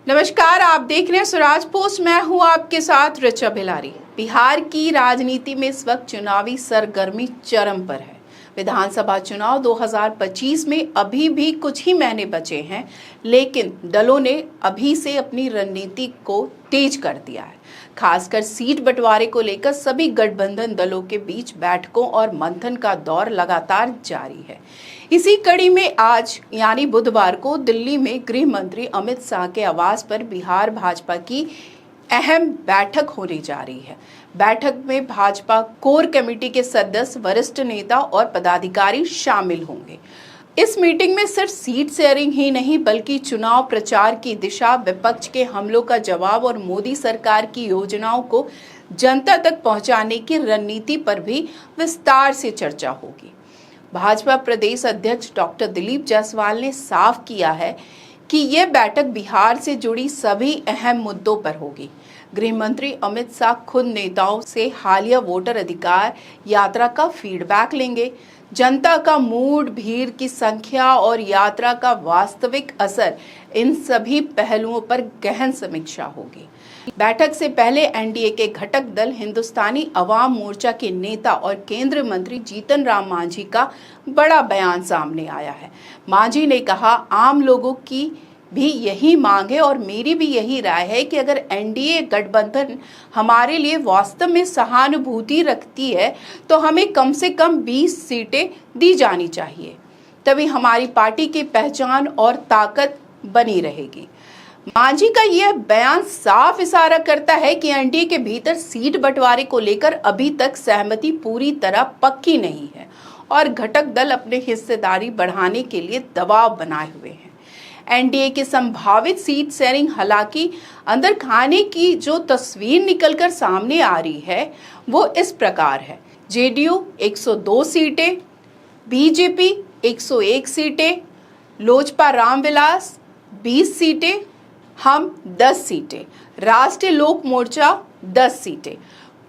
नमस्कार, आप देख रहे हैं स्वराज पोस्ट। मैं हूं आपके साथ ऋचा भिलारी। बिहार की राजनीति में इस वक्त चुनावी सरगर्मी चरम पर है। विधानसभा चुनाव 2025 में अभी भी कुछ ही महीने बचे हैं, लेकिन दलों ने अभी से अपनी रणनीति को तेज कर दिया है। खासकर सीट बंटवारे को लेकर सभी गठबंधन दलों के बीच बैठकों और मंथन का दौर लगातार जारी है। इसी कड़ी में आज यानी बुधवार को दिल्ली में गृह मंत्री अमित शाह के आवास पर बिहार भाजपा की अहम बैठक होने जा रही है। बैठक में भाजपा कोर कमेटी के सदस्य, वरिष्ठ नेता और पदाधिकारी शामिल होंगे। इस मीटिंग में सिर्फ सीट शेयरिंग ही नहीं बल्कि चुनाव प्रचार की दिशा, विपक्ष के हमलों का जवाब और मोदी सरकार की योजनाओं को जनता तक पहुंचाने की रणनीति पर भी विस्तार से चर्चा होगी। भाजपा प्रदेश अध्यक्ष डॉक्टर दिलीप जायसवाल ने साफ किया है कि यह बैठक बिहार से जुड़ी सभी अहम मुद्दों पर होगी। गृह मंत्री अमित शाह खुद नेताओं से हालिया वोटर अधिकार यात्रा का फीडबैक लेंगे। जनता का मूड, भीड़ की संख्या और यात्रा का वास्तविक असर, इन सभी पहलुओं पर गहन समीक्षा होगी। बैठक से पहले एनडीए के घटक दल हिंदुस्तानी अवाम मोर्चा के नेता और केंद्रीय मंत्री जीतन राम मांझी का बड़ा बयान सामने आया है। मांझी ने कहा, आम लोगों की भी यही मांग है और मेरी भी यही राय है कि अगर एनडीए गठबंधन हमारे लिए वास्तव में सहानुभूति रखती है तो हमें कम से कम 20 सीटें दी जानी चाहिए, तभी हमारी पार्टी की पहचान और ताकत बनी रहेगी। मांझी का यह बयान साफ इशारा करता है कि एनडीए के भीतर सीट बंटवारे को लेकर अभी तक सहमति पूरी तरह पक्की नहीं है और घटक दल अपने हिस्सेदारी बढ़ाने के लिए दबाव बनाए हुए हैं। एनडीए की संभावित सीट शेयरिंग, हालांकि अंदर खाने की जो तस्वीर निकलकर सामने आ रही है वो इस प्रकार है। जेडीयू 102 सीटें, बीजेपी 101 सीटें, लोजपा रामविलास 20 सीटें, हम 10 सीटें, राष्ट्रीय लोक मोर्चा 10 सीटें।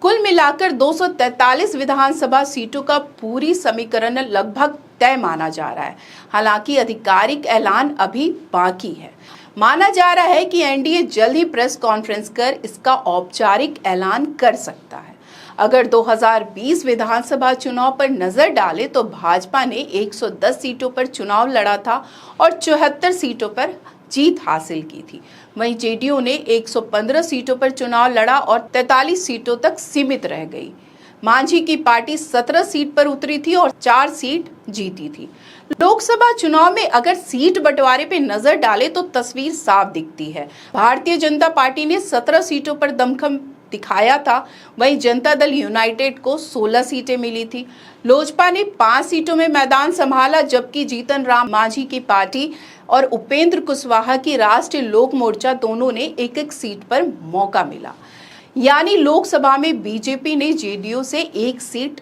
कुल मिलाकर 243 विधानसभा सीटों का पूरी समीकरण लगभग तय माना जा रहा है। हालांकि आधिकारिक ऐलान अभी बाकी है। माना जा रहा है कि एनडीए जल्द ही प्रेस कॉन्फ्रेंस कर इसका औपचारिक ऐलान कर सकता है। अगर 2020 विधानसभा चुनाव पर नजर डालें तो भाजपा ने 110 सीटों पर चुनाव लड़ा था और 74 सीटों पर जीत हासिल की थी। वहीं जेडीयू ने 115 सीटों पर चुनाव लड़ा और 43 सीटों तक सीमित रह गई। मांझी की पार्टी 17 सीट पर उतरी थी और 4 सीट जीती थी। लोकसभा चुनाव में अगर सीट बंटवारे पे नजर डाले तो तस्वीर साफ दिखती है। भारतीय जनता पार्टी ने 17 सीटों पर दमखम दिखाया था, वहीं जनता दल यूनाइटेड को 16 सीटें मिली थी। लोजपा ने 5 सीटों में मैदान संभाला, जबकि जीतन राम मांझी की पार्टी और उपेंद्र कुशवाहा की राष्ट्रीय लोक मोर्चा दोनों ने एक-एक सीट पर मौका मिला। यानी लोकसभा में बीजेपी ने जेडीयू से 1 सीट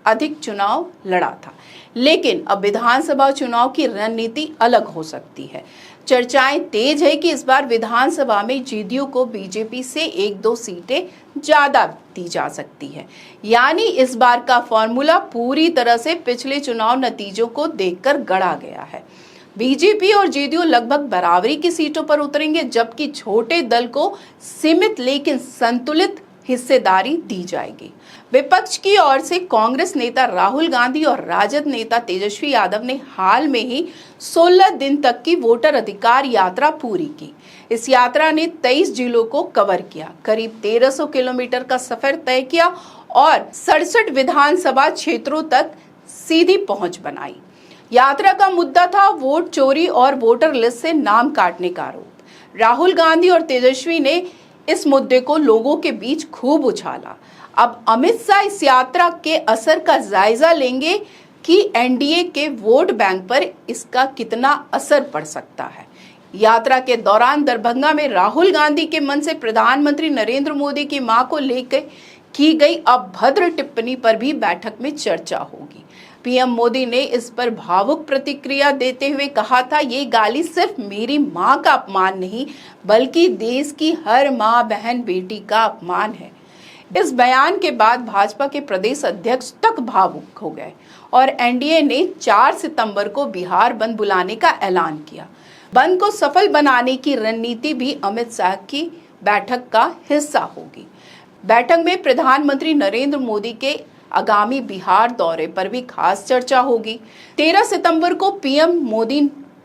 अधिक चुनाव लड़ा था, लेकिन अब विधानसभा चुनाव की रणनीति अलग हो सकती है। चर्चाएं तेज है कि इस बार विधानसभा में जेडीयू को बीजेपी से 1-2 सीटें ज्यादा दी जा सकती है। यानी इस बार का फॉर्मूला पूरी तरह से पिछले चुनाव नतीजों को देखकर गढ़ा गया है। बीजेपी और जेडीयू लगभग बराबरी की सीटों पर उतरेंगे, जबकि छोटे दल को सीमित लेकिन संतुलित हिस्सेदारी दी जाएगी। विपक्ष की ओर से कांग्रेस नेता राहुल गांधी और राजद नेता तेजस्वी यादव ने हाल में ही 16 दिन तक की वोटर अधिकार यात्रा पूरी की। इस यात्रा ने 23 जिलों को कवर किया, करीब 1300 किलोमीटर का सफर तय किया और 67 विधानसभा क्षेत्रों तक सीधी पहुंच बनाई। यात्रा का मुद्दा था वोट चोरी और वोटर लिस्ट से नाम काटने का आरोप। राहुल गांधी और तेजस्वी ने इस मुद्दे को लोगों के बीच खूब उछाला। अब अमित शाह इस यात्रा के असर का जायजा लेंगे कि एनडीए के वोट बैंक पर इसका कितना असर पड़ सकता है। यात्रा के दौरान दरभंगा में राहुल गांधी के मन से प्रधानमंत्री नरेंद्र मोदी की मां को लेकर की गई अभद्र टिप्पणी पर भी बैठक में चर्चा होगी। पीएम मोदी ने इस पर भावुक प्रतिक्रिया देते हुए कहा था, ये गाली सिर्फ मेरी मां का अपमान नहीं बल्कि देश की हर मां, बहन, बेटी का अपमान है। इस बयान के बाद भाजपा के प्रदेश अध्यक्ष तक भावुक हो गए और एनडीए ने 4 सितंबर को बिहार बंद बुलाने का ऐलान किया। बंद को सफल बनाने की रणनीति भी अमित शाह की बैठक का हिस्सा होगी। बैठक में प्रधानमंत्री नरेंद्र मोदी के आगामी बिहार दौरे पर भी खास चर्चा होगी। 13 सितंबर को पीएम मोदी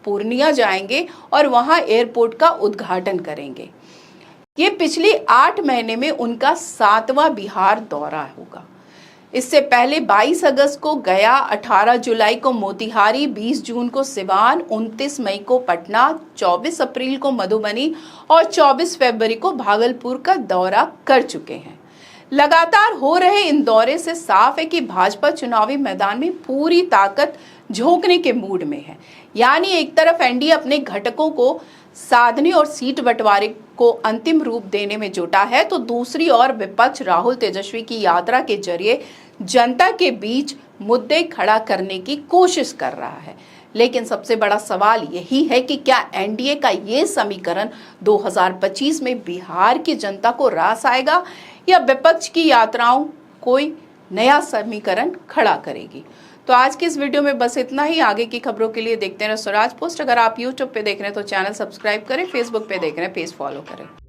पूर्णिया जाएंगे और वहां एयरपोर्ट का उद्घाटन करेंगे। ये पिछले 8 महीने में उनका 7वां बिहार दौरा होगा। इससे पहले 22 अगस्त को गया, 18 जुलाई को मोतिहारी, 20 जून को सिवान, 29 मई को पटना, 24 अप्रैल को मधुबनी और 24 फरवरी को भागलपुर का दौरा कर चुके हैं। लगातार हो रहे इन दौरे से साफ है कि भाजपा चुनावी मैदान में पूरी ताकत झोंकने के मूड में है। यानी एक तरफ एनडीए अपने घटकों को साधने और सीट बंटवारे को अंतिम रूप देने में जुटा है, तो दूसरी ओर विपक्ष राहुल तेजस्वी की यात्रा के जरिए जनता के बीच मुद्दे खड़ा करने की कोशिश कर रहा है। लेकिन सबसे बड़ा सवाल यही है कि क्या एनडीए का ये समीकरण 2025 में बिहार की जनता को रास आएगा या विपक्ष की यात्राओं कोई नया समीकरण खड़ा करेगी। तो आज की इस वीडियो में बस इतना ही। आगे की खबरों के लिए देखते रहे स्वराज पोस्ट। अगर आप यूट्यूब पे देख रहे हैं तो चैनल सब्सक्राइब करें, फेसबुक पे देख रहे हैं पेज फॉलो करें।